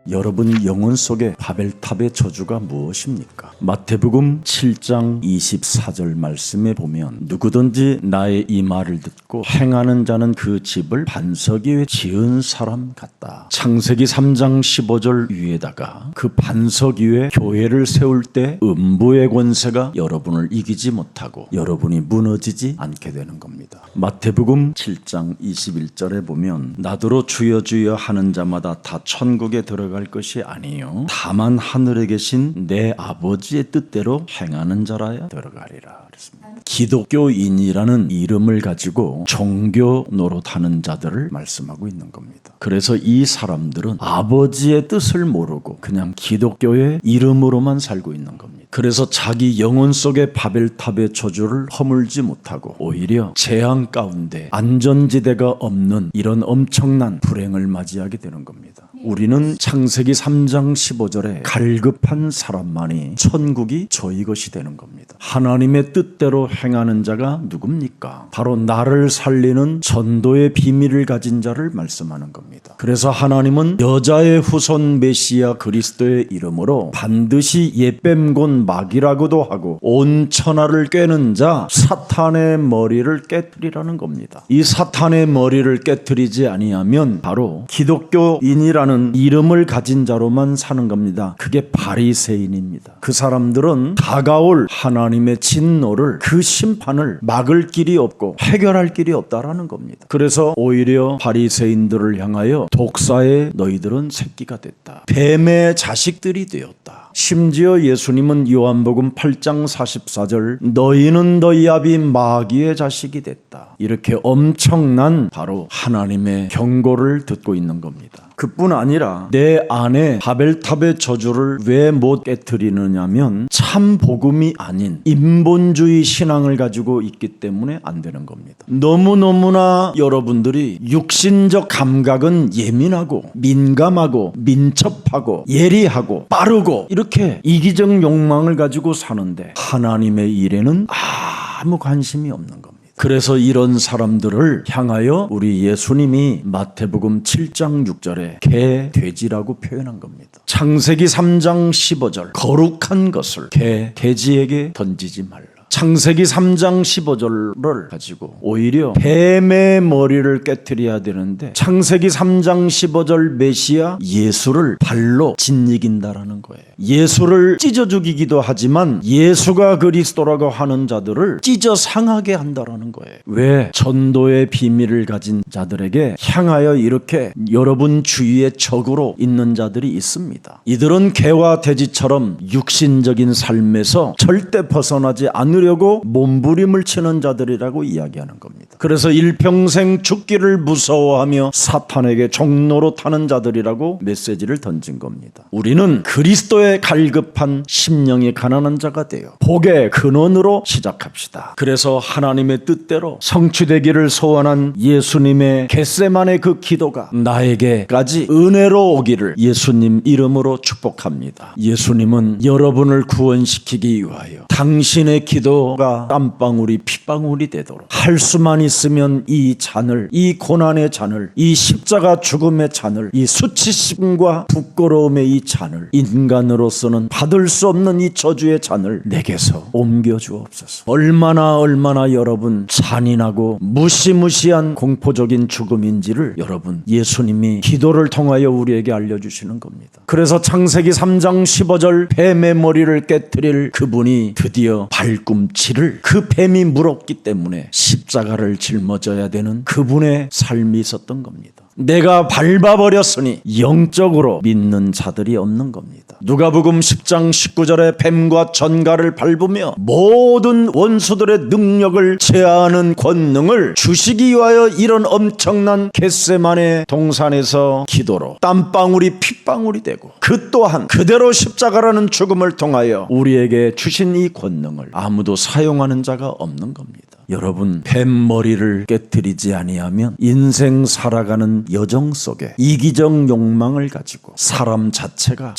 여러분 영혼 속의 바벨탑의 저주가 무엇입니까? 마태복음 7장 24절 말씀에 보면 누구든지 나의 이 말을 듣고 행하는 자는 그 집을 반석 위에 지은 사람 같다. 창세기 3장 15절 위에다가 그 반석 위에 교회를 세울 때 음부의 권세가 여러분을 이기지 못하고 여러분이 무너지지 않게 되는 겁니다. 마태복음 7장 21절에 보면 나더러 주여 주여 하는 자마다 다 천국에 들어갈 것이 아니요 다만 하늘에 계신 내 아버지의 뜻대로 행하는 자라야 들어가리라 그랬습니다. 기독교인이라는 이름을 가지고 종교 노릇하는 자들을 말씀하고 있는 겁니다. 그래서 이 사람들은 아버지의 뜻을 모르고 그냥 기독교의 이름으로만 살고 있는 겁니다. 그래서 자기 영혼 속의 바벨탑의 저주를 허물지 못하고 오히려 재앙 가운데 안전지대가 없는 이런 엄청난 불행을 맞이하게 되는 겁니다. 우리는 창세기 3장 15절에 갈급한 사람만이 천국이 저희 것이 되는 겁니다. 하나님의 뜻대로 행하는 자가 누굽니까? 바로 나를 살리는 전도의 비밀을 가진 자를 말씀하는 겁니다. 그래서 하나님은 여자의 후손 메시아 그리스도의 이름으로 반드시 옛뱀곤 마귀라고도 하고 온 천하를 꿰는 자 사탄의 머리를 깨뜨리라는 겁니다. 이 사탄의 머리를 깨뜨리지 아니하면 바로 기독교인이라는 이름을 가진 자로만 사는 겁니다. 그게 바리새인입니다. 그 사람들은 다가올 하나님의 진노를 그 심판을 막을 길이 없고 해결할 길이 없다라는 겁니다. 그래서 오히려 바리새인들을 향하여 독사의 너희들은 새끼가 됐다. 뱀의 자식들이 되었다. 심지어 예수님은 요한복음 8장 44절 너희는 너희 아비 마귀의 자식이 됐다. 이렇게 엄청난 바로 하나님의 경고를 듣고 있는 겁니다. 그뿐 아니라 내 안에 바벨탑의 저주를 왜 못 깨뜨리느냐면 참 복음이 아닌 인본주의 신앙을 가지고 있기 때문에 안 되는 겁니다. 너무너무나 여러분들이 육신적 감각은 예민하고 민감하고 민첩하고 예리하고 빠르고 이렇게 이기적 욕망을 가지고 사는데 하나님의 일에는 아무 관심이 없는 겁니다. 그래서 이런 사람들을 향하여 우리 예수님이 마태복음 7장 6절에 개, 돼지라고 표현한 겁니다. 창세기 3장 15절 거룩한 것을 개, 돼지에게 던지지 말라. 창세기 3장 15절을 가지고 오히려 뱀의 머리를 깨뜨려야 되는데 창세기 3장 15절 메시아 예수를 발로 짓이긴다라는 거예요. 예수를 찢어 죽이기도 하지만 예수가 그리스도라고 하는 자들을 찢어 상하게 한다라는 거예요. 왜? 전도의 비밀을 가진 자들에게 향하여 이렇게 여러분 주위에 적으로 있는 자들이 있습니다. 이들은 개와 돼지처럼 육신적인 삶에서 절대 벗어나지 않으려고 몸부림을 치는 자들이라고 이야기하는 겁니다. 그래서 일평생 죽기를 무서워하며 사탄에게 종로로 타는 자들이라고 메시지를 던진 겁니다. 우리는 그리스도의 갈급한 심령이 가난한 자가 되어 복의 근원으로 시작합시다. 그래서 하나님의 뜻대로 성취되기를 소원한 예수님의 겟세마네 그 기도가 나에게까지 은혜로 오기를 예수님 이름으로 축복합니다. 예수님은 여러분을 구원시키기 위하여 당신의 기도가 땀방울이 핏방울이 되도록 할 수만 있으면 이 잔을, 이 고난의 잔을, 이 십자가 죽음의 잔을, 이 수치심과 부끄러움의 이 잔을, 인간으로서는 받을 수 없는 이 저주의 잔을 내게서 옮겨 주옵소서. 얼마나 여러분 잔인하고 무시무시한 공포적인 죽음인지를 여러분 예수님이 기도를 통하여 우리에게 알려주시는 겁니다. 그래서 창세기 3장 15절 뱀의 머리를 깨뜨릴 그분이 드디어 발꿈치를 그 뱀이 물었기 때문에 십자가를 짊어져야 되는 그분의 삶이 있었던 겁니다. 내가 밟아버렸으니 영적으로 믿는 자들이 없는 겁니다. 누가복음 10장 19절에 뱀과 전갈을 밟으며 모든 원수들의 능력을 제하하는 권능을 주시기 위하여 이런 엄청난 겟세마네 동산에서 기도로 땀방울이 핏방울이 되고 그 또한 그대로 십자가라는 죽음을 통하여 우리에게 주신 이 권능을 아무도 사용하는 자가 없는 겁니다. 여러분 뱀머리를 깨뜨리지 아니하면 인생 살아가는 여정 속에 이기적 욕망을 가지고 사람 자체가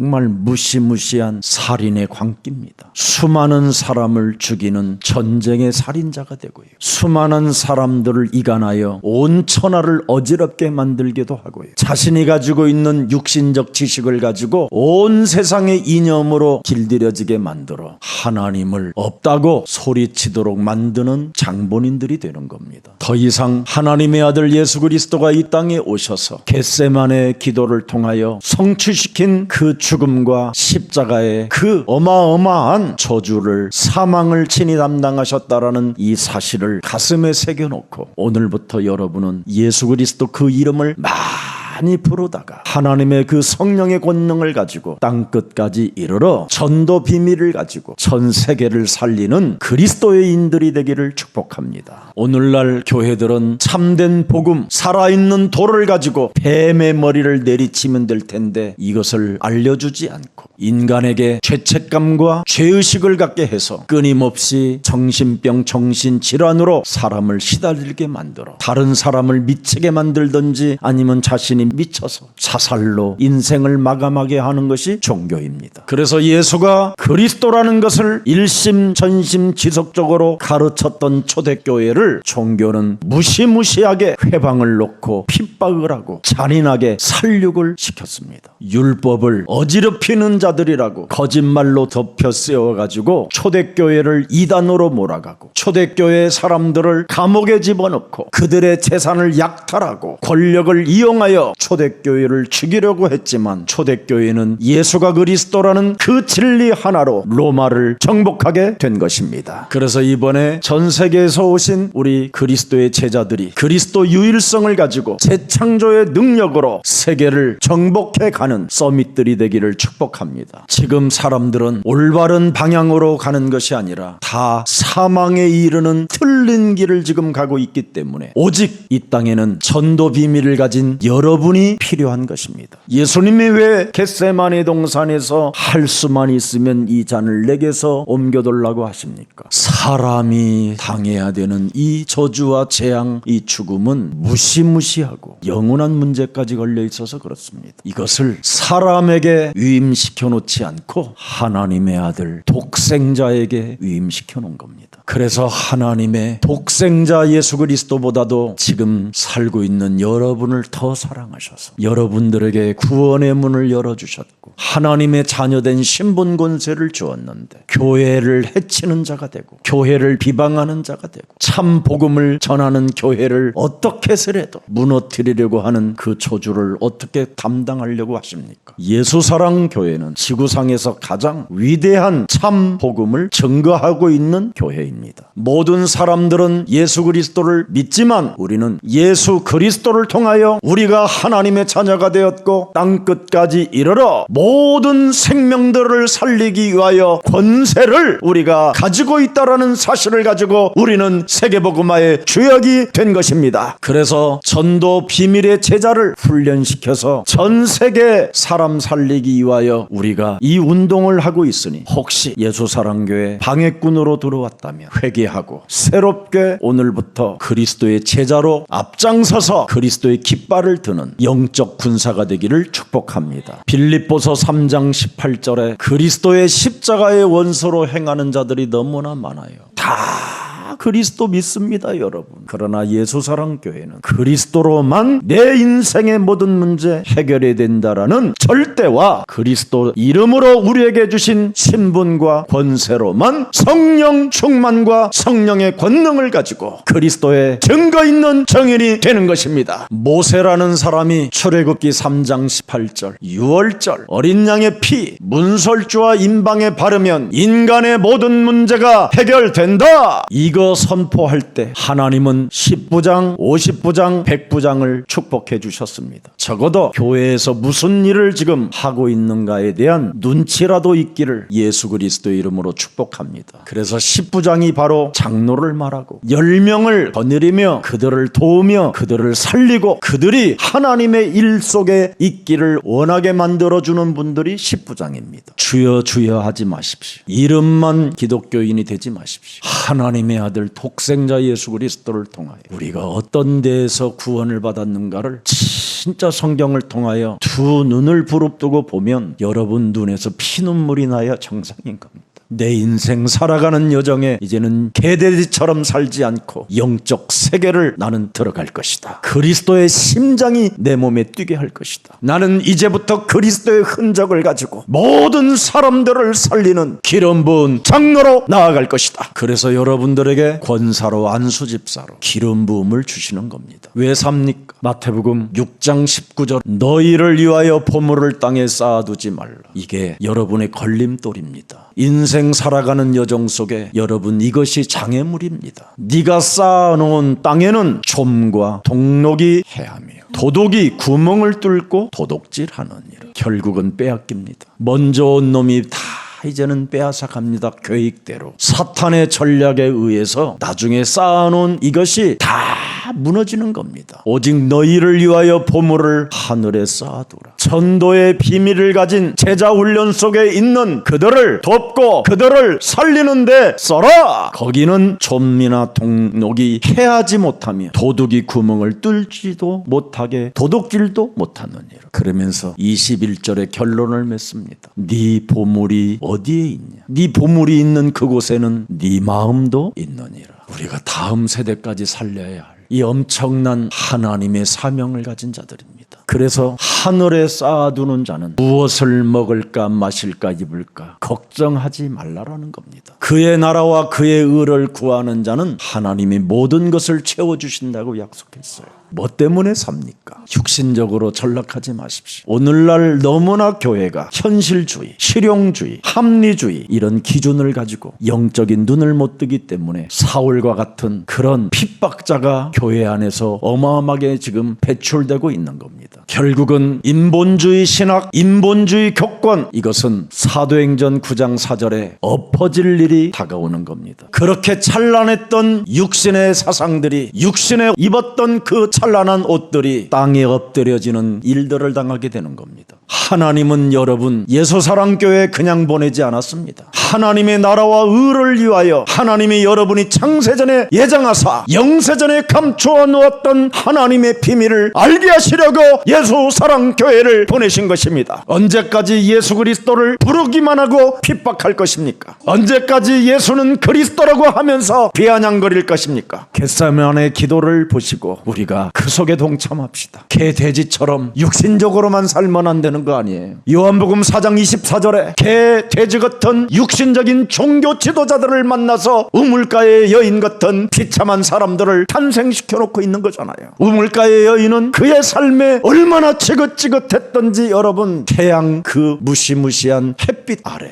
정말 무시무시한 살인의 광기입니다. 수많은 사람을 죽이는 전쟁의 살인자가 되고요. 수많은 사람들을 이간하여 온 천하를 어지럽게 만들기도 하고요. 자신이 가지고 있는 육신적 지식을 가지고 온 세상의 이념으로 길들여지게 만들어 하나님을 없다고 소리치도록 만드는 장본인들이 되는 겁니다. 더 이상 하나님의 아들 예수 그리스도가 이 땅에 오셔서 겟세마네 기도를 통하여 성취시킨 그 죽음과 십자가의 그 어마어마한 저주를, 사망을 친히 담당하셨다라는 이 사실을 가슴에 새겨놓고 오늘부터 여러분은 예수 그리스도 그 이름을 많이 부르다가 하나님의 그 성령의 권능을 가지고 땅끝까지 이르러 전도 비밀을 가지고 전 세계를 살리는 그리스도의인들이 되기를 축복합니다. 오늘날 교회들은 참된 복음, 살아있는 돌을 가지고 뱀의 머리를 내리치면 될 텐데 이것을 알려주지 않고 인간에게 죄책감과 죄의식을 갖게 해서 끊임없이 정신병, 정신질환으로 사람을 시달리게 만들어 다른 사람을 미치게 만들든지 아니면 자신이 미쳐서 자살로 인생을 마감하게 하는 것이 종교입니다. 그래서 예수가 그리스도라는 것을 일심 전심 지속적으로 가르쳤던 초대교회를 종교는 무시무시하게 회방을 놓고 핍박을 하고 잔인하게 살육을 시켰습니다. 율법을 어지럽히는 자들이라고 거짓말로 덮여 씌워가지고 초대교회를 이단으로 몰아가고 초대교회 사람들을 감옥에 집어넣고 그들의 재산을 약탈하고 권력을 이용하여 초대교회를 죽이려고 했지만 초대교회는 예수가 그리스도라는 그 진리 하나로 로마를 정복하게 된 것입니다. 그래서 이번에 전 세계에서 오신 우리 그리스도의 제자들이 그리스도 유일성을 가지고 재창조의 능력으로 세계를 정복해 가는 서밋들이 되기를 축복합니다. 지금 사람들은 올바른 방향으로 가는 것이 아니라 다 사망에 이르는 틀린 길을 지금 가고 있기 때문에 오직 이 땅에는 전도 비밀을 가진 여러분이 필요한 것입니다. 예수님이 왜 겟세마네 동산에서 할 수만 있으면 이 잔을 내게서 옮겨달라고 하십니까? 사람이 당해야 되는 이 저주와 재앙, 이 죽음은 무시무시하고 영원한 문제까지 걸려 있어서 그렇습니다. 이것을 사람에게 위임시켜 놓지 않고 하나님의 아들 독생자에게 위임시켜 놓은 겁니다. 그래서 하나님의 독생자 예수 그리스도보다도 지금 살고 있는 여러분을 더 사랑하셔서 여러분들에게 구원의 문을 열어주셨고 하나님의 자녀된 신분 권세를 주었는데 교회를 해치는 자가 되고 교회를 비방하는 자가 되고 참 복음을 전하는 교회를 어떻게 해서라도 무너뜨리려고 하는 그 저주를 어떻게 담당하려고 하십니까? 예수사랑 교회는 지구상에서 가장 위대한 참 복음을 증거하고 있는 교회입니다. 모든 사람들은 예수 그리스도를 믿지만 우리는 예수 그리스도를 통하여 우리가 하나님의 자녀가 되었고 땅끝까지 이르러 모든 생명들을 살리기 위하여 권세를 우리가 가지고 있다라는 사실을 가지고 우리는 세계복음화의 주역이 된 것입니다. 그래서 전도 비밀의 제자를 훈련시켜서 전 세계 사람 살리기 위하여 우리가 이 운동을 하고 있으니 혹시 예수사랑교회 방해꾼으로 들어왔다면 회개하고 새롭게 오늘부터 그리스도의 제자로 앞장서서 그리스도의 깃발을 드는 영적 군사가 되기를 축복합니다. 빌립보서 3장 18절에 그리스도의 십자가의 원소로 행하는 자들이 너무나 많아요. 다 그리스도 믿습니다, 여러분. 그러나 예수사랑교회는 그리스도로만 내 인생의 모든 문제 해결해야 된다라는 절대와 그리스도 이름으로 우리에게 주신 신분과 권세로만 성령 충만과 성령의 권능을 가지고 그리스도의 증거 있는 정인이 되는 것입니다. 모세라는 사람이 출애굽기 3장 18절 6월절 어린 양의 피 문설주와 임방에 바르면 인간의 모든 문제가 해결된다. 이거 선포할 때 하나님은 10부장, 50부장, 100부장을 축복해 주셨습니다. 적어도 교회에서 무슨 일을 지금 하고 있는가에 대한 눈치라도 있기를 예수 그리스도의 이름으로 축복합니다. 그래서 10부장이 바로 장로를 말하고 10명을 거느리며 그들을 도우며 그들을 살리고 그들이 하나님의 일 속에 있기를 원하게 만들어주는 분들이 10부장입니다. 주여 주여 하지 마십시오. 이름만 기독교인이 되지 마십시오. 하나님의 아들 아들 독생자 예수 그리스도를 통하여 우리가 어떤 데에서 구원을 받았는가를 진짜 성경을 통하여 두 눈을 부릅뜨고 보면 여러분 눈에서 피눈물이 나야 정상인 겁니다. 내 인생 살아가는 여정에 이제는 개돼지처럼 살지 않고 영적 세계를 나는 들어갈 것이다. 그리스도의 심장이 내 몸에 뛰게 할 것이다. 나는 이제부터 그리스도의 흔적을 가지고 모든 사람들을 살리는 기름 부은 장로로 나아갈 것이다. 그래서 여러분들에게 권사로 안수집사로 기름 부음을 주시는 겁니다. 왜 삽니까? 마태복음 6장 19절 너희를 위하여 보물을 땅에 쌓아두지 말라. 이게 여러분의 걸림돌입니다. 인생 살아가는 여정 속에 여러분 이것이 장애물입니다. 네가 쌓아놓은 땅에는 좀과 동록이 해하며 도둑이 구멍을 뚫고 도둑질하느니라. 결국은 빼앗깁니다. 먼저 온 놈이 다 이제는 빼앗아 갑니다. 계획대로 사탄의 전략에 의해서 나중에 쌓아놓은 이것이 다 무너지는 겁니다. 오직 너희를 위하여 보물을 하늘에 쌓아두라. 전도의 비밀을 가진 제자 훈련 속에 있는 그들을 돕고 그들을 살리는 데 써라. 거기는 좀이나 동록이 해하지 못하며 도둑이 구멍을 뚫지도 못하게 도둑질도 못하느니라. 그러면서 21절의 결론을 맺습니다. 네 보물이 어디에 있냐? 네 보물이 있는 그곳에는 네 마음도 있느니라. 우리가 다음 세대까지 살려야 할 이 엄청난 하나님의 사명을 가진 자들입니다. 그래서 하늘에 쌓아두는 자는 무엇을 먹을까 마실까 입을까 걱정하지 말라라는 겁니다. 그의 나라와 그의 의를 구하는 자는 하나님이 모든 것을 채워주신다고 약속했어요. 뭐 때문에 삽니까? 육신적으로 전락하지 마십시오. 오늘날 너무나 교회가 현실주의, 실용주의, 합리주의 이런 기준을 가지고 영적인 눈을 못 뜨기 때문에 사울과 같은 그런 핍박자가 교회 안에서 어마어마하게 지금 배출되고 있는 겁니다. 결국은 인본주의 신학, 인본주의 교권, 이것은 사도행전 9장 4절에 엎어질 일이 다가오는 겁니다. 그렇게 찬란했던 육신의 사상들이, 육신에 입었던 그 찬란한 옷들이 땅에 엎드려지는 일들을 당하게 되는 겁니다. 하나님은 여러분 예수사랑교회에 그냥 보내지 않았습니다. 하나님의 나라와 의를 위하여 하나님이 여러분이 창세전에 예정하사 영세전에 감추어 놓았던 하나님의 비밀을 알게 하시려고 예수사랑교회를 보내신 것입니다. 언제까지 예수 그리스도를 부르기만 하고 핍박할 것입니까? 언제까지 예수는 그리스도라고 하면서 비아냥거릴 것입니까? 겟세마네 기도를 보시고 우리가 그 속에 동참합시다. 개 돼지처럼 육신적으로만 살면 안 되는 거 아니에요. 요한복음 4장 24절에 개 돼지 같은 육신적인 종교 지도자들을 만나서 우물가의 여인 같은 비참한 사람들을 탄생시켜 놓고 있는 거잖아요. 우물가의 여인은 그의 삶에 얼마나 지긋지긋했던지 여러분 태양 그 무시무시한 햇빛 아래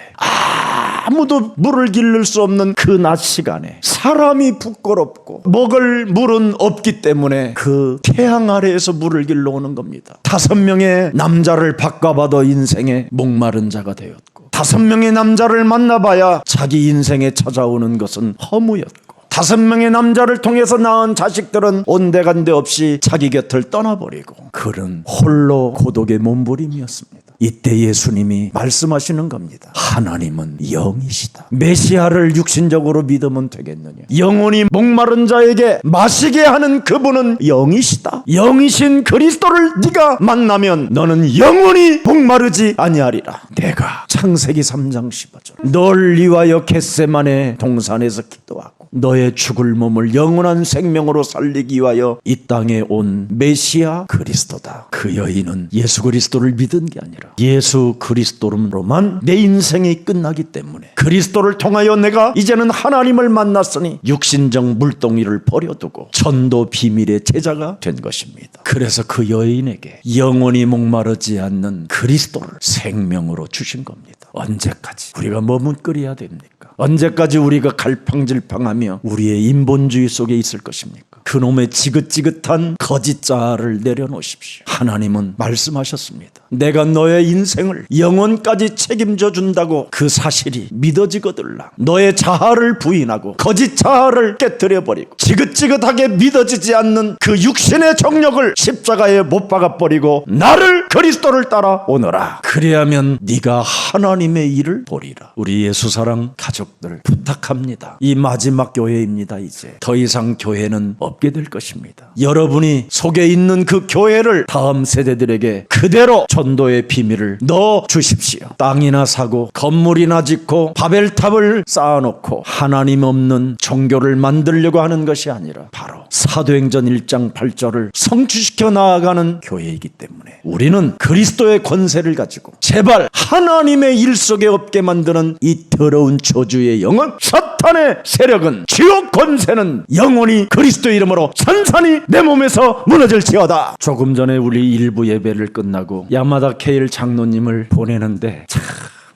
아무도 물을 기를 수 없는 그 낮 시간에 사람이 부끄럽고 먹을 물은 없기 때문에 그 태양 아래에서 물을 길러 오는 겁니다. 5명의 남자를 바꿔봐도 인생에 목마른 자가 되었고 5명의 남자를 만나봐야 자기 인생에 찾아오는 것은 허무였고 5명의 남자를 통해서 낳은 자식들은 온데간데 없이 자기 곁을 떠나버리고 그는 홀로 고독의 몸부림이었습니다. 이때 예수님이 말씀하시는 겁니다. 하나님은 영이시다. 메시아를 육신적으로 믿으면 되겠느냐? 영혼이 목마른 자에게 마시게 하는 그분은 영이시다. 영이신 그리스도를 네가 만나면 너는 영원히 목마르지 아니하리라. 내가 창세기 3장 15절 널 위하여 겟세마네 동산에서 기도하고 너의 죽을 몸을 영원한 생명으로 살리기 위하여 이 땅에 온 메시아 그리스도다. 그 여인은 예수 그리스도를 믿은 게 아니라 예수 그리스도로만 내 인생이 끝나기 때문에 그리스도를 통하여 내가 이제는 하나님을 만났으니 육신적 물동이를 버려두고 전도 비밀의 제자가 된 것입니다. 그래서 그 여인에게 영원히 목마르지 않는 그리스도를 생명으로 주신 겁니다. 언제까지 우리가 머뭇거려야 됩니까? 언제까지 우리가 갈팡질팡하며 우리의 인본주의 속에 있을 것입니까? 그놈의 지긋지긋한 거짓자를 내려놓으십시오. 하나님은 말씀하셨습니다. 내가 너의 인생을 영원까지 책임져 준다고 그 사실이 믿어지거들라. 너의 자아를 부인하고 거짓 자아를 깨뜨려버리고 지긋지긋하게 믿어지지 않는 그 육신의 정력을 십자가에 못 박아버리고 나를 그리스도를 따라 오너라. 그래야면 네가 하나님의 일을 보리라. 우리 예수사랑 가족 가족들 부탁합니다. 이 마지막 교회입니다. 이제 더 이상 교회는 없게 될 것입니다. 여러분이 속에 있는 그 교회를 다음 세대들에게 그대로 전도의 비밀을 넣어 주십시오. 땅이나 사고 건물이나 짓고 바벨탑을 쌓아놓고 하나님 없는 종교를 만들려고 하는 것이 아니라 바로 사도행전 1장 8절을 성취시켜 나아가는 교회이기 때문에 우리는 그리스도의 권세를 가지고 제발 하나님의 일 속에 없게 만드는 이 더러운 저주의 영은, 사탄의 세력은, 지옥 권세는 영원히 그리스도의 이름으로 산산이 내 몸에서 무너질지어다. 조금 전에 우리 일부 예배를 끝나고 야마다 케일 장로님을 보내는데 참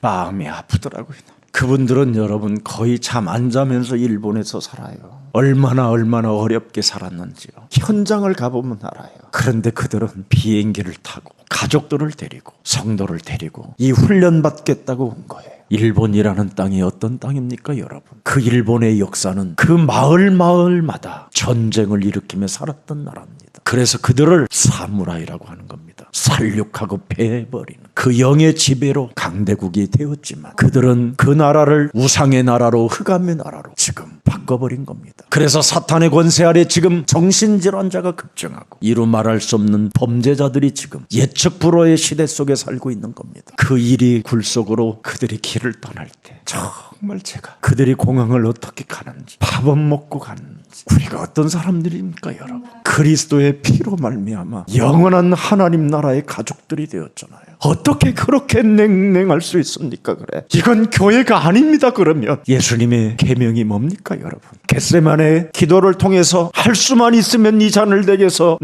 마음이 아프더라고요. 그분들은 여러분 거의 잠 안 자면서 일본에서 살아요. 얼마나 어렵게 살았는지요. 현장을 가보면 알아요. 그런데 그들은 비행기를 타고 가족들을 데리고 성도를 데리고 이 훈련 받겠다고 온 거예요. 일본이라는 땅이 어떤 땅입니까, 여러분? 그 일본의 역사는 그 마을마다 전쟁을 일으키며 살았던 나라입니다. 그래서 그들을 사무라이라고 하는 겁니다. 살육하고 패해버리는 그 영의 지배로 강대국이 되었지만 그들은 그 나라를 우상의 나라로, 흑암의 나라로 지금 바꿔버린 겁니다. 그래서 사탄의 권세 아래 지금 정신질환자가 급증하고 이루 말할 수 없는 범죄자들이 지금 예측 불허의 시대 속에 살고 있는 겁니다. 그 일이 굴속으로 그들이 길을 떠날 때 정말 제가 그들이 공항을 어떻게 가는지, 밥은 먹고 가는지, 우리가 어떤 사람들입니까, 여러분? 그리스도의 피로 말미암아 영원한 하나님 나라의 가족들이 되었잖아요. 어떻게 그렇게 냉랭할 수 있습니까? 그래, 이건 교회가 아닙니다. 그러면 예수님의 계명이 뭡니까, 여러분? 겟세마네 기도를 통해서 할 수만 있으면 이 잔을 내게서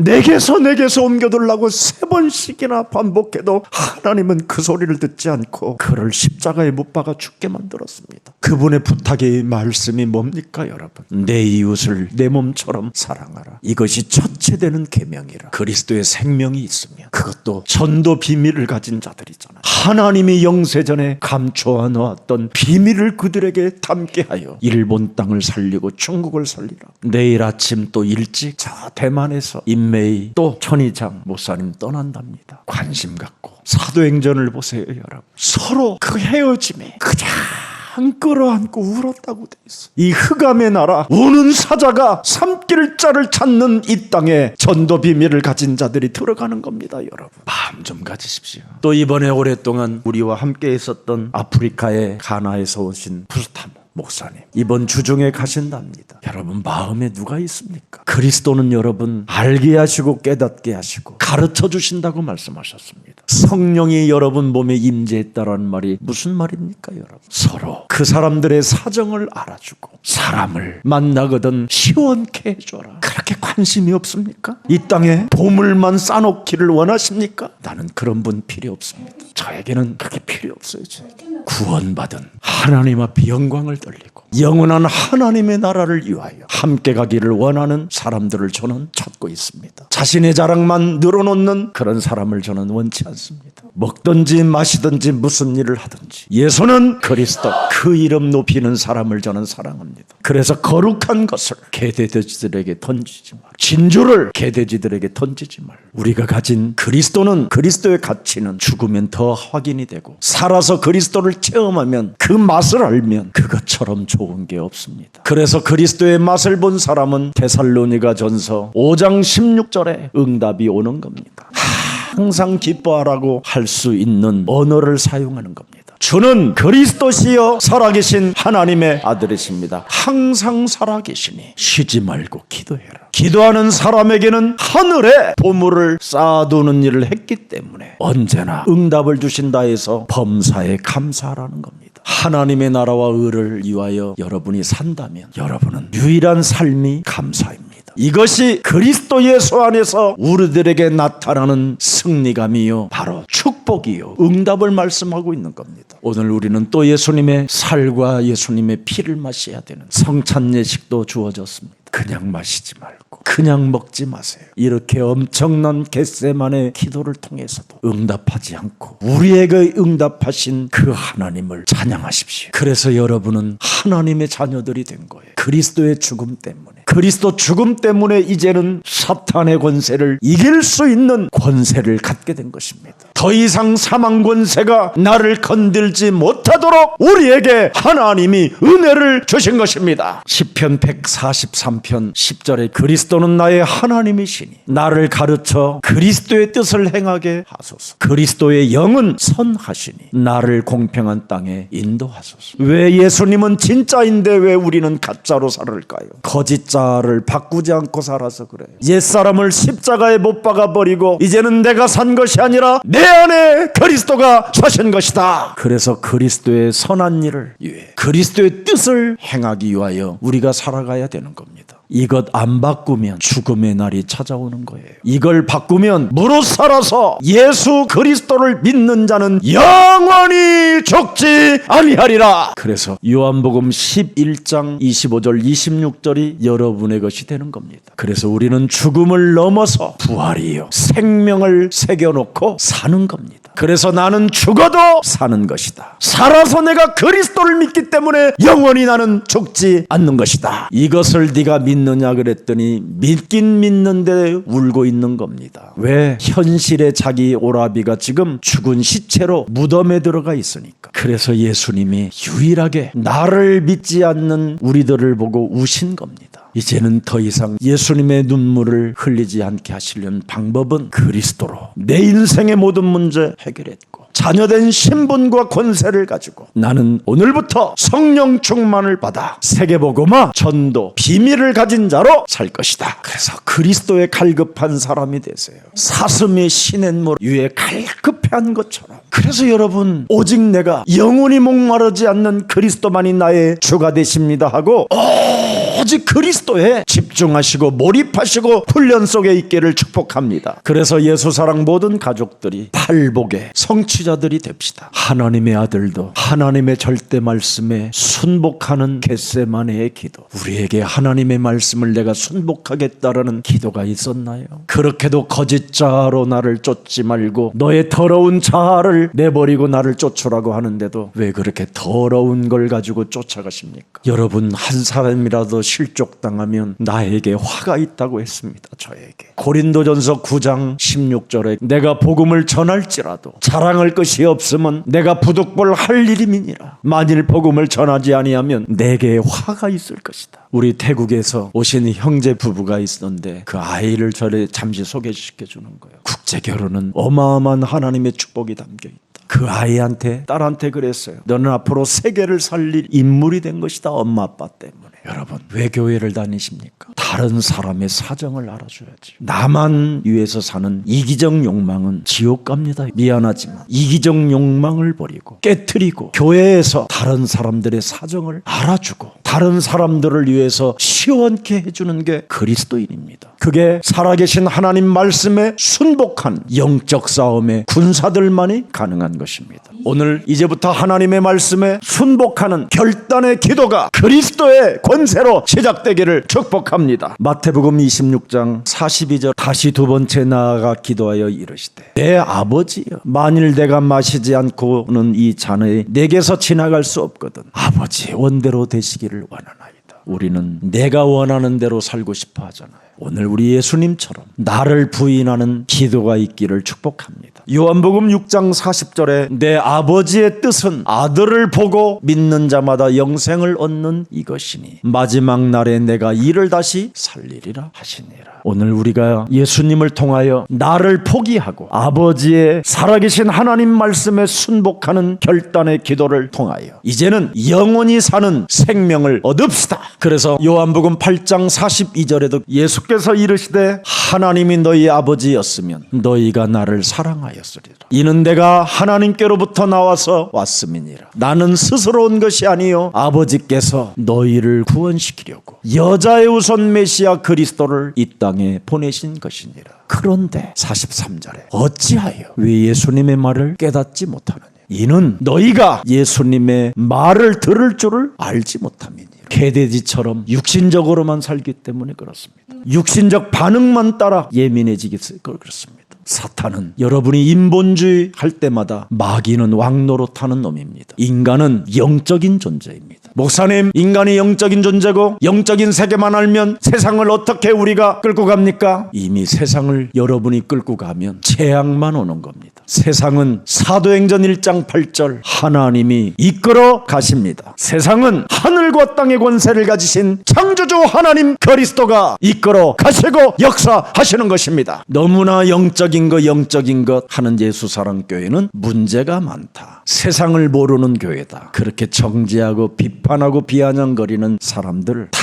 옮겨두려고 3번씩이나 반복해도 하나님은 그 소리를 듣지 않고 그를 십자가에 못 박아 죽게 만들었습니다. 그분의 부탁의 말씀이 뭡니까, 여러분? 내 이웃을 내 몸처럼 사랑하라. 이것이 첫째 되는 계명이라. 그리스도의 생명이 있으면 그것도 전도 비밀을 가진 자들이잖아요. 하나님이 영세전에 감춰 놓았던 비밀을 그들에게 담게 하여 일본 땅을 살리고 중국을 살리라. 내일 아침 또 일찍 저 대만에서 인메이 또 천희장 목사님 떠난답니다. 관심 갖고 사도행전을 보세요, 여러분. 서로 그 헤어짐에 그냥 끌어안고 울었다고 돼 있어. 이 흑암의 나라, 우는 사자가 삼킬 자를 찾는 이 땅에 전도 비밀을 가진 자들이 들어가는 겁니다, 여러분. 마음 좀 가지십시오. 또 이번에 오랫동안 우리와 함께 있었던 아프리카의 가나에서 오신 부스타모 목사님, 이번 주중에 가신답니다. 여러분, 마음에 누가 있습니까? 그리스도는 여러분 알게 하시고 깨닫게 하시고 가르쳐 주신다고 말씀하셨습니다. 성령이 여러분 몸에 임재했다라는 말이 무슨 말입니까, 여러분? 서로 그 사람들의 사정을 알아주고 사람을 만나거든 시원케 해줘라. 그렇게 관심이 없습니까? 이 땅에 보물만 쌓아놓기를 원하십니까? 나는 그런 분 필요 없습니다. 저에게는 그렇게 필요 없어요. 저에게 구원받은 하나님 앞에 영광을 돌리고 영원한 하나님의 나라를 위하여 함께 가기를 원하는 사람들을 저는 찾고 있습니다. 자신의 자랑만 늘어놓는 그런 사람을 저는 원치 않습니다. 먹든지 마시든지 무슨 일을 하든지 예수는 그리스도, 그 이름 높이는 사람을 저는 사랑합니다. 그래서 거룩한 것을 개돼지들에게 던지지 말, 진주를 개돼지들에게 던지지 말. 우리가 가진 그리스도는, 그리스도의 가치는 죽으면 더 확인이 되고 살아서 그리스도를 체험하면 그 맛을 알면 그것처럼 좋은 게 없습니다. 그래서 그리스도의 맛을 본 사람은 데살로니가 전서 5장 16절에 응답이 오는 겁니다. 항상 기뻐하라고 할 수 있는 언어를 사용하는 겁니다. 주는 그리스도시여 살아계신 하나님의 아들이십니다. 항상 살아계시니 쉬지 말고 기도해라. 기도하는 사람에게는 하늘에 보물을 쌓아두는 일을 했기 때문에 언제나 응답을 주신다 해서 범사에 감사하라는 겁니다. 하나님의 나라와 의를 위하여 여러분이 산다면 여러분은 유일한 삶이 감사입니다. 이것이 그리스도 예수 안에서 우리들에게 나타나는 승리감이요, 바로 축복이요, 응답을 말씀하고 있는 겁니다. 오늘 우리는 또 예수님의 살과 예수님의 피를 마셔야 되는 성찬 예식도 주어졌습니다. 그냥 마시지 말고 그냥 먹지 마세요. 이렇게 엄청난 겟세마네 기도를 통해서도 응답하지 않고 우리에게 응답하신 그 하나님을 찬양하십시오. 그래서 여러분은 하나님의 자녀들이 된 거예요. 그리스도의 죽음 때문에. 그리스도 죽음 때문에 이제는 사탄의 권세를 이길 수 있는 권세를 갖게 된 것입니다. 더 이상 사망 권세가 나를 건들지 못하도록 우리에게 하나님이 은혜를 주신 것입니다. 시편 143편 10절에 그리스도는 나의 하나님이시니 나를 가르쳐 그리스도의 뜻을 행하게 하소서. 그리스도의 영은 선하시니 나를 공평한 땅에 인도하소서. 왜 예수님은 진짜인데 왜 우리는 가짜로 살을까요? 거짓자를 바꾸지 않고 살아서 그래요. 옛사람을 십자가에 못 박아버리고 이제는 내가 산 것이 아니라 내 안에 그리스도가 사신 것이다. 그래서 그리스도의 선한 일을 위해 그리스도의 뜻을 행하기 위하여 우리가 살아가야 되는 겁니다. 이것 안 바꾸면 죽음의 날이 찾아오는 거예요. 이걸 바꾸면 무릇 살아서 예수 그리스도를 믿는 자는 영원히 죽지 아니하리라. 그래서 요한복음 11장 25절 26절이 여러분의 것이 되는 겁니다. 그래서 우리는 죽음을 넘어서 부활이요 생명을 새겨놓고 사는 겁니다. 그래서 나는 죽어도 사는 것이다. 살아서 내가 그리스도를 믿기 때문에 영원히 나는 죽지 않는 것이다. 이것을 네가 믿느냐 그랬더니 믿긴 믿는데 울고 있는 겁니다. 왜? 현실의 자기 오라비가 지금 죽은 시체로 무덤에 들어가 있으니까. 그래서 예수님이 유일하게 나를 믿지 않는 우리들을 보고 우신 겁니다. 이제는 더 이상 예수님의 눈물을 흘리지 않게 하시려는 방법은 그리스도로 내 인생의 모든 문제 해결했고 자녀된 신분과 권세를 가지고 나는 오늘부터 성령 충만을 받아 세계복음화 전도 비밀을 가진 자로 살 것이다. 그래서 그리스도에 갈급한 사람이 되세요. 사슴이 시냇물 위에 갈급한 것처럼. 그래서 여러분 오직 내가 영원히 목마르지 않는 그리스도만이 나의 주가 되십니다 하고 오직 그리스도에 집중하시고 몰입하시고 훈련 속에 있기를 축복합니다. 그래서 예수사랑 모든 가족들이 팔복의 성취자들이 됩시다. 하나님의 아들도 하나님의 절대 말씀에 순복하는 겟세마네의 기도. 우리에게 하나님의 말씀을 내가 순복하겠다라는 기도가 있었나요? 그렇게도 거짓자로 나를 쫓지 말고 너의 더러운 자아를 내버리고 나를 쫓으라고 하는데도 왜 그렇게 더러운 걸 가지고 쫓아가십니까? 여러분 한 사람이라도 실족당하면 나에게 화가 있다고 했습니다. 저에게. 고린도전서 9장 16절에 내가 복음을 전할지라도 자랑할 것이 없으면 내가 부득불 할 일임이니라. 만일 복음을 전하지 아니하면 내게 화가 있을 것이다. 우리 태국에서 오신 형제 부부가 있었는데 그 아이를 저를 잠시 소개시켜 주는 거예요. 국제 결혼은 어마어마한 하나님의 축복이 담겨 있다. 그 아이한테 딸한테 그랬어요. 너는 앞으로 세계를 살릴 인물이 된 것이다. 엄마 아빠 때문에. 여러분 왜 교회를 다니십니까? 다른 사람의 사정을 알아줘야지. 나만 위해서 사는 이기적 욕망은 지옥 갑니다. 미안하지만 이기적 욕망을 버리고 깨트리고 교회에서 다른 사람들의 사정을 알아주고 다른 사람들을 위해서 시원케 해주는 게 그리스도인입니다. 그게 살아계신 하나님 말씀에 순복한 영적 싸움의 군사들만이 가능한 것입니다. 오늘 이제부터 하나님의 말씀에 순복하는 결단의 기도가 그리스도의 권세로 시작되기를 축복합니다. 마태복음 26장 42절 다시 두 번째 나아가 기도하여 이르시되 내 아버지여 만일 내가 마시지 않고는 이 잔이 내게서 지나갈 수 없거든 아버지 원대로 되시기를 원하나이다. 우리는 내가 원하는 대로 살고 싶어 하잖아요. 오늘 우리 예수님처럼 나를 부인하는 기도가 있기를 축복합니다. 요한복음 6장 40절에 내 아버지의 뜻은 아들을 보고 믿는 자마다 영생을 얻는 이것이니 마지막 날에 내가 이를 다시 살리리라 하시니라. 오늘 우리가 예수님을 통하여 나를 포기하고 아버지의 살아계신 하나님 말씀에 순복하는 결단의 기도를 통하여 이제는 영원히 사는 생명을 얻읍시다. 그래서 요한복음 8장 42절에도 예수께서 이르시되 하나님이 너희 아버지였으면 너희가 나를 사랑하였으리라. 이는 내가 하나님께로부터 나와서 왔음이니라. 나는 스스로 온 것이 아니요 아버지께서 너희를 구원시키려고 여자의 우선 메시아 그리스도를 이 땅에 보내신 것이니라. 그런데 43절에 어찌하여 왜 예수님의 말을 깨닫지 못하느냐. 이는 너희가 예수님의 말을 들을 줄을 알지 못함이니. 개돼지처럼 육신적으로만 살기 때문에 그렇습니다. 육신적 반응만 따라 예민해지기 때문에 그렇습니다. 사탄은 여러분이 인본주의 할 때마다 마귀는 왕노릇하는 놈입니다. 인간은 영적인 존재입니다. 목사님, 인간이 영적인 존재고 영적인 세계만 알면 세상을 어떻게 우리가 끌고 갑니까? 이미 세상을 여러분이 끌고 가면 재앙만 오는 겁니다. 세상은 사도행전 1장 8절 하나님이 이끌어 가십니다. 세상은 하늘과 땅의 권세를 가지신 창조주 하나님 그리스도가 이끌어 가시고 역사하시는 것입니다. 너무나 영적인 것 하는 예수사랑교회는 문제가 많다. 세상을 모르는 교회다. 그렇게 정죄하고 비판하고 비아냥거리는 사람들 다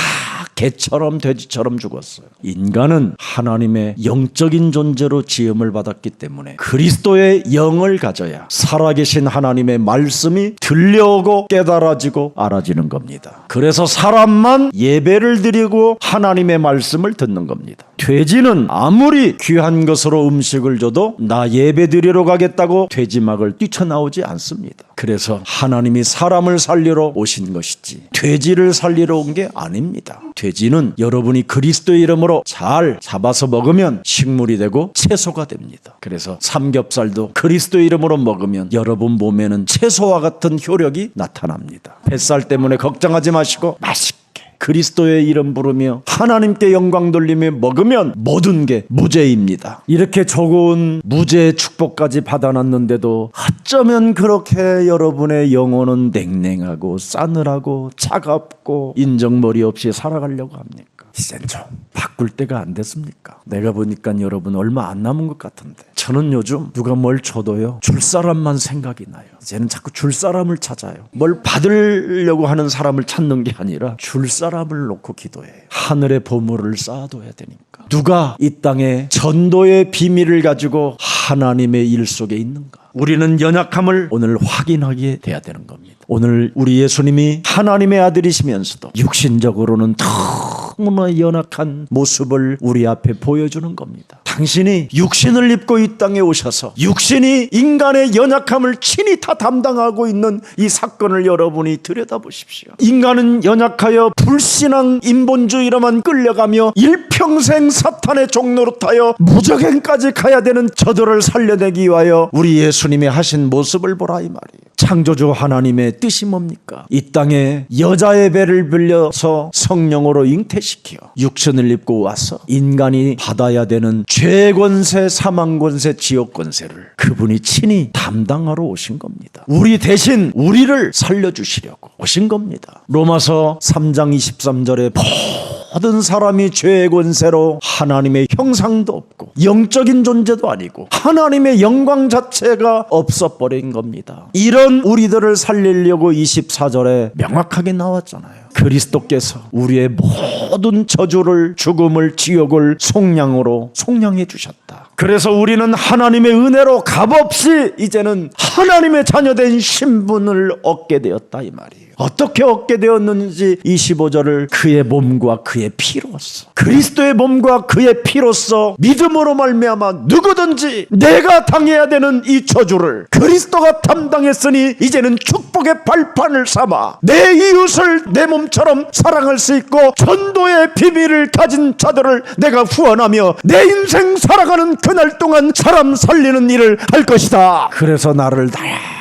개처럼 돼지처럼 죽었어요. 인간은 하나님의 영적인 존재로 지음을 받았기 때문에 그리스도의 영을 가져야 살아계신 하나님의 말씀이 들려오고 깨달아지고 알아지는 겁니다. 그래서 사람만 예배를 드리고 하나님의 말씀을 듣는 겁니다. 돼지는 아무리 귀한 것으로 음식을 줘도 나 예배 드리러 가겠다고 돼지막을 뛰쳐나오지 않습니다. 그래서 하나님이 사람을 살리러 오신 것이지 돼지를 살리러 온 게 아닙니다. 돼지는 여러분이 그리스도의 이름으로 잘 잡아서 먹으면 식물이 되고 채소가 됩니다. 그래서 삼겹살도 그리스도의 이름으로 먹으면 여러분 몸에는 채소와 같은 효력이 나타납니다. 뱃살 때문에 걱정하지 마시고 맛있게 그리스도의 이름 부르며 하나님께 영광 돌리며 먹으면 모든 게 무죄입니다. 이렇게 좋은 무죄의 축복까지 받아놨는데도 어쩌면 그렇게 여러분의 영혼은 냉랭하고 싸늘하고 차갑고 인정머리 없이 살아가려고 합니까? 이젠 좀 바꿀 때가 안 됐습니까? 내가 보니까 여러분 얼마 안 남은 것 같은데 저는 요즘 누가 뭘 줘도요 줄 사람만 생각이 나요. 이제는 자꾸 줄 사람을 찾아요. 뭘 받으려고 하는 사람을 찾는 게 아니라 줄 사람을 놓고 기도해요. 하늘의 보물을 쌓아둬야 되니까. 누가 이 땅에 전도의 비밀을 가지고 하나님의 일 속에 있는가? 우리는 연약함을 오늘 확인하게 돼야 되는 겁니다. 오늘 우리 예수님이 하나님의 아들이시면서도 육신적으로는 너무나 연약한 모습을 우리 앞에 보여주는 겁니다. 당신이 육신을 입고 이 땅에 오셔서 육신이 인간의 연약함을 친히 다 담당하고 있는 이 사건을 여러분이 들여다보십시오. 인간은 연약하여 불신앙 인본주의로만 끌려가며 일평생 사탄의 종노릇하여 무적행까지 가야 되는 저들을 살려내기 위하여 우리 예수님이 하신 모습을 보라 이 말이에요. 창조주 하나님의 뜻이 뭡니까? 이 땅에 여자의 배를 빌려서 성령으로 잉태시켜 육신을 입고 와서 인간이 받아야 되는 죄권세, 사망권세, 지옥권세를 그분이 친히 담당하러 오신 겁니다. 우리 대신 우리를 살려주시려고 오신 겁니다. 로마서 3장 23절에 모든 사람이 죄의 권세로 하나님의 형상도 없고 영적인 존재도 아니고 하나님의 영광 자체가 없어버린 겁니다. 이런 우리들을 살리려고 24절에 명확하게 나왔잖아요. 그리스도께서 우리의 모든 저주를, 죽음을, 지옥을 속량해 주셨다. 그래서 우리는 하나님의 은혜로 값없이 이제는 하나님의 자녀된 신분을 얻게 되었다 이 말이에요. 어떻게 얻게 되었는지 25절을 그의 몸과 그의 피로써 그리스도의 몸과 그의 피로써 믿음으로 말미암아 누구든지 내가 당해야 되는 이 저주를 그리스도가 담당했으니 이제는 축복의 발판을 삼아 내 이웃을 내 몸처럼 사랑할 수 있고 전도의 비밀을 가진 자들을 내가 후원하며 내 인생 살아가는 그날 동안 사람 살리는 일을 할 것이다. 그래서 나를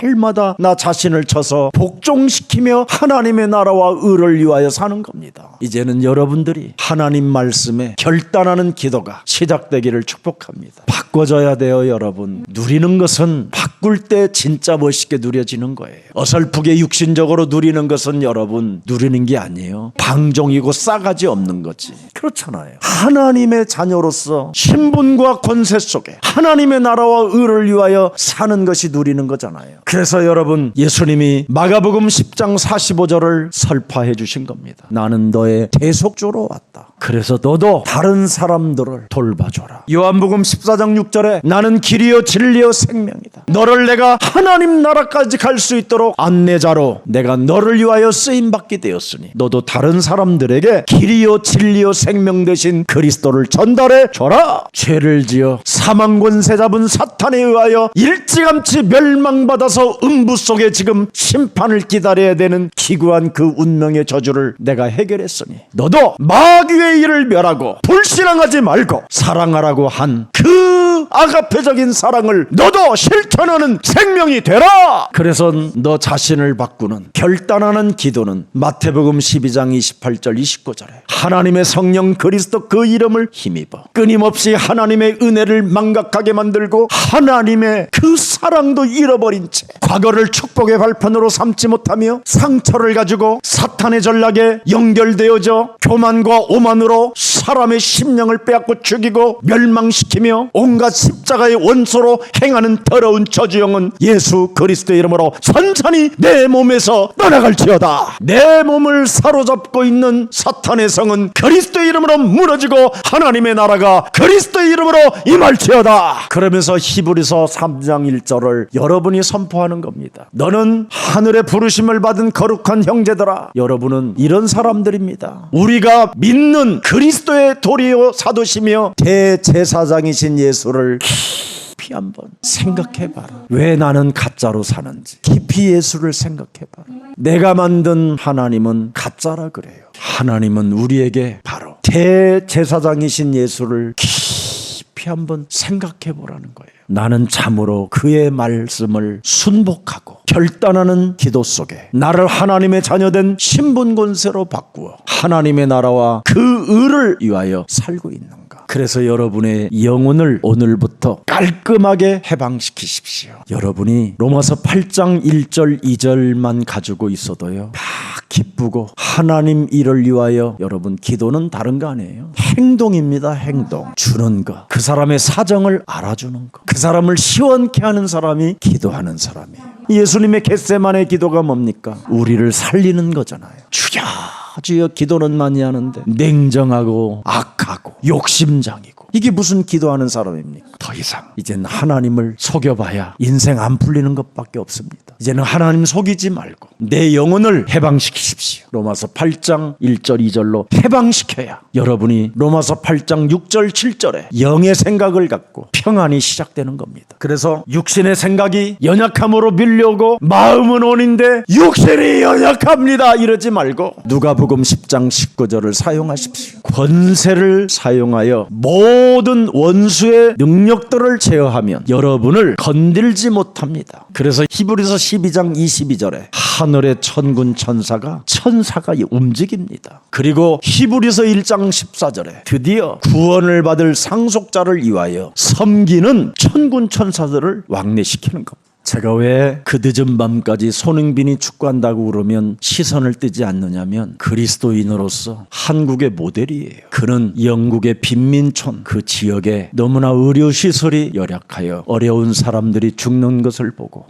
날마다 나 자신을 쳐서 복종시키며 하나님의 나라와 의를 위하여 사는 겁니다. 이제는 여러분들이 하나님 말씀에 결단하는 기도가 시작되기를 축복합니다. 바꿔줘야 돼요. 여러분, 누리는 것은 바꿀 때 진짜 멋있게 누려지는 거예요. 어설프게 육신적으로 누리는 것은 여러분 누리는 게 아니에요. 방종이고 싸가지 없는 거지. 그렇잖아요. 하나님의 자녀로서 신분과 권세 속에 하나님의 나라와 의를 위하여 사는 것이 누리는 거잖아요. 그래서 여러분, 예수님이 마가복음 10장 45절을 설파해 주신 겁니다. 나는 너의 대속주로 왔다. 그래서 너도 다른 사람들을 돌봐줘라. 요한복음 14장 6절에 나는 길이요 진리요 생명이다. 너를 내가 하나님 나라까지 갈 수 있도록 안내자로 내가 너를 위하여 쓰임받게 되었으니 너도 다른 사람들에게 길이요 진리요 생명 되신 그리스도를 전달해 줘라. 죄를 지어 사망 권세 잡은 사탄에 의하여 일찌감치 멸망받아서 음부 속에 지금 심판을 기다려야 되는 기구한 그 운명의 저주를 내가 해결했으니 너도 마귀의 일을 멸하고 불신앙하지 말고 사랑하라고 한 그 아가페적인 사랑을 너도 실천하는 생명이 되라. 그래서 너 자신을 바꾸는 결단하는 기도는 마태복음 12장 28절 29절에 하나님의 성령 그리스도 그 이름을 힘입어 끊임없이 하나님의 은혜를 망각하게 만들고 하나님의 그 사랑도 잃어버린 채 과거를 축복의 발판으로 삼지 못하며 상처를 가지고 사탄의 전략에 연결되어져 교만과 오만으로 사람의 심령을 빼앗고 죽이고 멸망시키며 온갖 십자가의 원소로 행하는 더러운 저주영은 예수 그리스도의 이름으로 천천히 내 몸에서 떠나갈지어다. 내 몸을 사로잡고 있는 사탄의 성은 그리스도의 이름으로 무너지고 하나님의 나라가 그리스도의 이름으로 임할지어다. 그러면서 히브리서 3장 1절을 여러분이 선포하는 겁니다. 너는 하늘의 부르심을 받은 거룩한 형제들아. 여러분은 이런 사람들입니다. 우리가 믿는 그리스도의 도리요 사도시며 대제사장이신 예수를 깊이 한번 생각해봐라. 왜 나는 가짜로 사는지 깊이 예수를 생각해봐라. 내가 만든 하나님은 가짜라 그래요. 하나님은 우리에게 바로 대제사장이신 예수를 깊이 한번 생각해보라는 거예요. 나는 참으로 그의 말씀을 순복하고 결단하는 기도 속에 나를 하나님의 자녀된 신분 권세로 바꾸어 하나님의 나라와 그 의를 위하여 살고 있는가. 그래서 여러분의 영혼을 오늘부터 깔끔하게 해방시키십시오. 여러분이 로마서 8장 1절 2절만 가지고 있어도요 다 기쁘고 하나님 일을 위하여 여러분 기도는 다른 거 아니에요. 행동입니다. 행동. 주는 거. 그 사람의 사정을 알아주는 거. 그 사람을 시원케 하는 사람이 기도하는 사람이에요. 예수님의 겟세마네 기도가 뭡니까? 우리를 살리는 거잖아요. 주여 주여 기도는 많이 하는데 냉정하고 악하고 욕심장이고 이게 무슨 기도하는 사람입니까? 더 이상 이제는 하나님을 속여봐야 인생 안 풀리는 것밖에 없습니다. 이제는 하나님 속이지 말고 내 영혼을 해방시키십시오. 로마서 8장 1절 2절로 해방시켜야 여러분이 로마서 8장 6절 7절에 영의 생각을 갖고 평안이 시작되는 겁니다. 그래서 육신의 생각이 연약함으로 밀려오고 마음은 온인데 육신이 연약합니다 이러지 말고 누가복음 10장 19절을 사용하십시오. 권세를 사용하여 모든 원수의 능력들을 제어하면 여러분을 건들지 못합니다. 그래서 히브리서 12장 22절에 하늘의 천군 천사가 움직입니다. 그리고 히브리서 1장 14절에 드디어 구원을 받을 상속자를 위하여 섬기는 천군 천사들을 왕래시키는 겁니다. 제가 왜 그 늦은 밤까지 손흥민이 축구한다고 그러면 시선을 뜨지 않느냐면 그리스도인으로서 한국의 모델이에요. 그는 영국의 빈민촌 그 지역에 너무나 의료시설이 열악하여 어려운 사람들이 죽는 것을 보고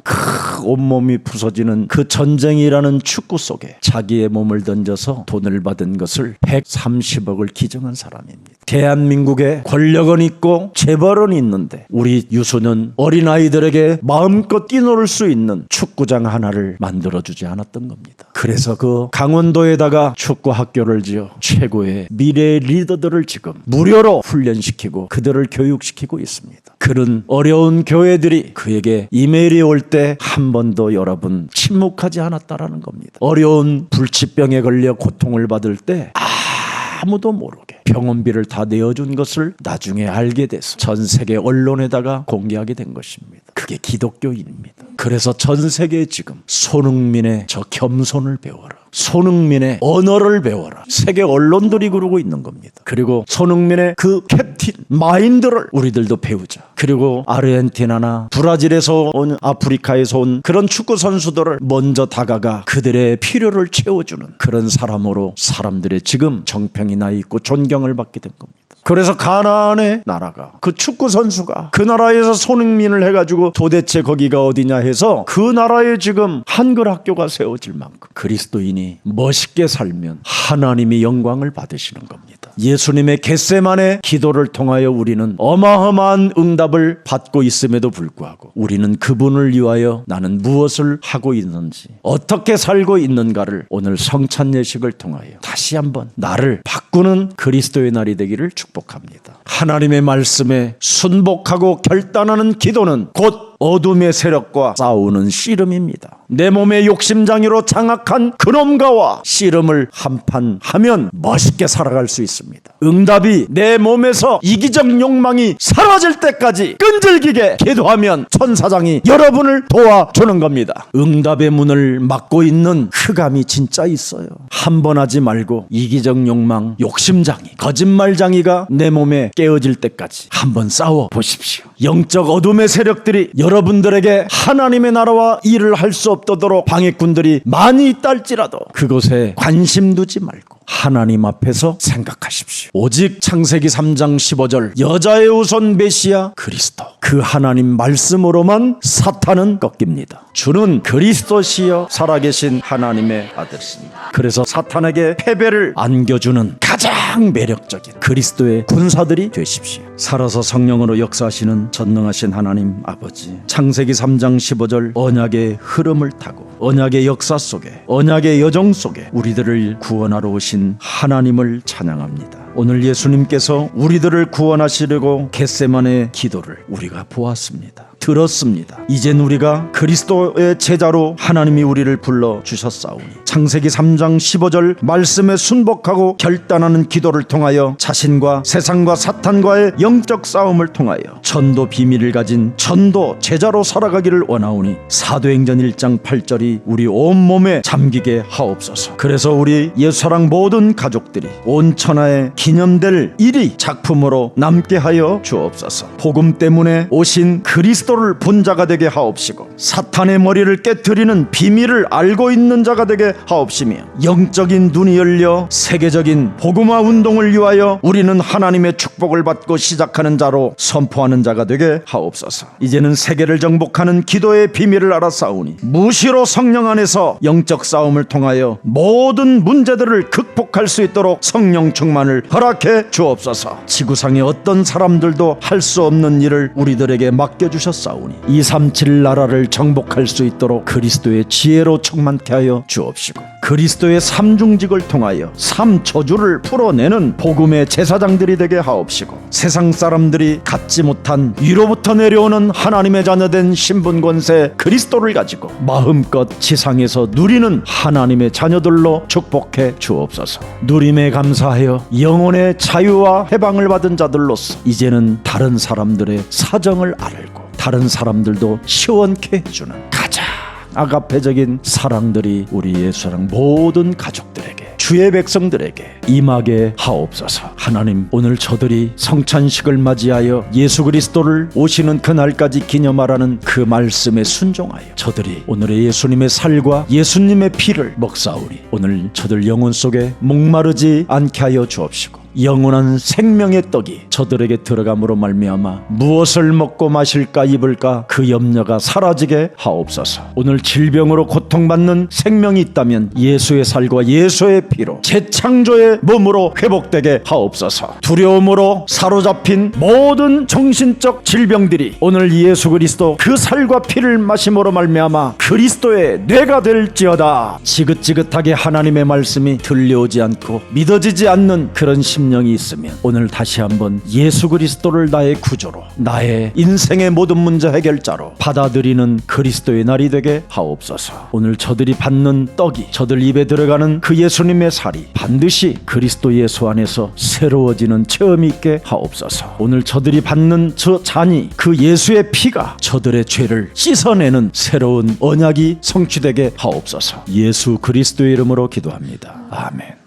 온몸이 부서지는 그 전쟁이라는 축구 속에 자기의 몸을 던져서 돈을 받은 것을 130억을 기증한 사람입니다. 대한민국에 권력은 있고 재벌은 있는데 우리 유소년 어린아이들에게 마음껏 뛰놀을 수 있는 축구장 하나를 만들어주지 않았던 겁니다. 그래서 그 강원도에다가 축구 학교를 지어 최고의 미래 리더들을 지금 무료로 훈련시키고 그들을 교육시키고 있습니다. 그런 어려운 교회들이 그에게 이메일이 올 때 한 번도 여러분 침묵하지 않았다라는 겁니다. 어려운 불치병에 걸려 고통을 받을 때 아무도 모르게 병원비를 다 내어준 것을 나중에 알게 돼서 전 세계 언론에다가 공개하게 된 것입니다. 그게 기독교인입니다. 그래서 전 세계에 지금 손흥민의 저 겸손을 배워라. 손흥민의 언어를 배워라. 세계 언론들이 그러고 있는 겁니다. 그리고 손흥민의 그 캡틴 마인드를 우리들도 배우자. 그리고 아르헨티나나 브라질에서 온 아프리카에서 온 그런 축구 선수들을 먼저 다가가 그들의 필요를 채워주는 그런 사람으로 사람들의 지금 정평이 나 있고 존경을 받게 된 겁니다. 그래서 가나안의 나라가 그 축구 선수가 그 나라에서 손흥민을 해가지고 도대체 거기가 어디냐 해서 그 나라에 지금 한글 학교가 세워질 만큼 그리스도인이 멋있게 살면 하나님이 영광을 받으시는 겁니다. 예수님의 겟세마네 기도를 통하여 우리는 어마어마한 응답을 받고 있음에도 불구하고 우리는 그분을 위하여 나는 무엇을 하고 있는지, 어떻게 살고 있는가를 오늘 성찬 예식을 통하여 다시 한번 나를 바꾸는 그리스도의 날이 되기를 축복합니다. 하나님의 말씀에 순복하고 결단하는 기도는 곧 어둠의 세력과 싸우는 씨름입니다. 내 몸의 욕심장애로 장악한 그놈과와 씨름을 한판 하면 멋있게 살아갈 수 있습니다. 응답이 내 몸에서 이기적 욕망이 사라질 때까지 끈질기게 기도하면 천사장이 여러분을 도와주는 겁니다. 응답의 문을 막고 있는 흑암이 진짜 있어요. 한 번 하지 말고 이기적 욕망, 욕심장애, 거짓말장애가 내 몸에 깨어질 때까지 한번 싸워 보십시오. 영적 어둠의 세력들이 여러분들에게 하나님의 나라와 일을 할 수 없도록 방해꾼들이 많이 있다 할지라도 그곳에 관심 두지 말고 하나님 앞에서 생각하십시오. 오직 창세기 3장 15절 여자의 우선 메시아 그리스도, 그 하나님 말씀으로만 사탄은 꺾입니다. 주는 그리스도시여 살아계신 하나님의 아들이십니다. 그래서 사탄에게 패배를 안겨주는 가장 매력적인 그리스도의 군사들이 되십시오. 살아서 성령으로 역사하시는 전능하신 하나님 아버지, 창세기 3장 15절 언약의 흐름을 타고 언약의 역사 속에, 언약의 여정 속에 우리들을 구원하러 오신 하나님을 찬양합니다. 오늘 예수님께서 우리들을 구원하시려고 겟세마네 기도를 우리가 보았습니다. 들었습니다. 이젠 우리가 그리스도의 제자로 하나님이 우리를 불러주셨사오니 창세기 3장 15절 말씀에 순복하고 결단하는 기도를 통하여 자신과 세상과 사탄과의 영적 싸움을 통하여 전도 비밀을 가진 전도 제자로 살아가기를 원하오니 사도행전 1장 8절이 우리 온몸에 잠기게 하옵소서. 그래서 우리 예수사랑 모든 가족들이 온 천하에 기념될 일이 작품으로 남게 하여 주옵소서. 복음 때문에 오신 그리스도를 본 자가 되게 하옵시고 사탄의 머리를 깨트리는 비밀을 알고 있는 자가 되게 하옵시며 영적인 눈이 열려 세계적인 복음화 운동을 위하여 우리는 하나님의 축복을 받고 시작하는 자로 선포하는 자가 되게 하옵소서. 이제는 세계를 정복하는 기도의 비밀을 알았사오니 무시로 성령 안에서 영적 싸움을 통하여 모든 문제들을 극복할 수 있도록 성령 충만을 허락해 주옵소서. 지구상의 어떤 사람들도 할 수 없는 일을 우리들에게 맡겨주셨사오니 237 나라를 정복할 수 있도록 그리스도의 지혜로 충만케 하여 주옵시고 그리스도의 삼중직을 통하여 삼저주를 풀어내는 복음의 제사장들이 되게 하옵시고 세상 사람들이 갖지 못한 위로부터 내려오는 하나님의 자녀된 신분 권세 그리스도를 가지고 마음껏 지상에서 누리는 하나님의 자녀들로 축복해 주옵소서. 누림에 감사하여 영혼의 자유와 해방을 받은 자들로서 이제는 다른 사람들의 사정을 알고 다른 사람들도 시원케 해주는 가장 아가페적인 사랑들이 우리 예수사랑 모든 가족들에게, 주의 백성들에게 임하게 하옵소서. 하나님, 오늘 저들이 성찬식을 맞이하여 예수 그리스도를 오시는 그날까지 기념하라는 그 말씀에 순종하여 저들이 오늘의 예수님의 살과 예수님의 피를 먹사오니 오늘 저들 영혼 속에 목마르지 않게 하여 주옵시고 영원한 생명의 떡이 저들에게 들어감으로 말미암아 무엇을 먹고 마실까 입을까 그 염려가 사라지게 하옵소서. 오늘 질병으로 고통받는 생명이 있다면 예수의 살과 예수의 피로 재창조의 몸으로 회복되게 하옵소서. 두려움으로 사로잡힌 모든 정신적 질병들이 오늘 예수 그리스도 그 살과 피를 마심으로 말미암아 그리스도의 뇌가 될지어다. 지긋지긋하게 하나님의 말씀이 들려오지 않고 믿어지지 않는 그런 심령이 있으면 오늘 다시 한번 예수 그리스도를 나의 구조로, 나의 인생의 모든 문제 해결자로 받아들이는 그리스도의 날이 되게 하옵소서. 오늘 저들이 받는 떡이, 저들 입에 들어가는 그 예수님의 살이 반드시 그리스도 예수 안에서 새로워지는 체험이 있게 하옵소서. 오늘 저들이 받는 저 잔이, 그 예수의 피가 저들의 죄를 씻어내는 새로운 언약이 성취되게 하옵소서. 예수 그리스도의 이름으로 기도합니다. 아멘.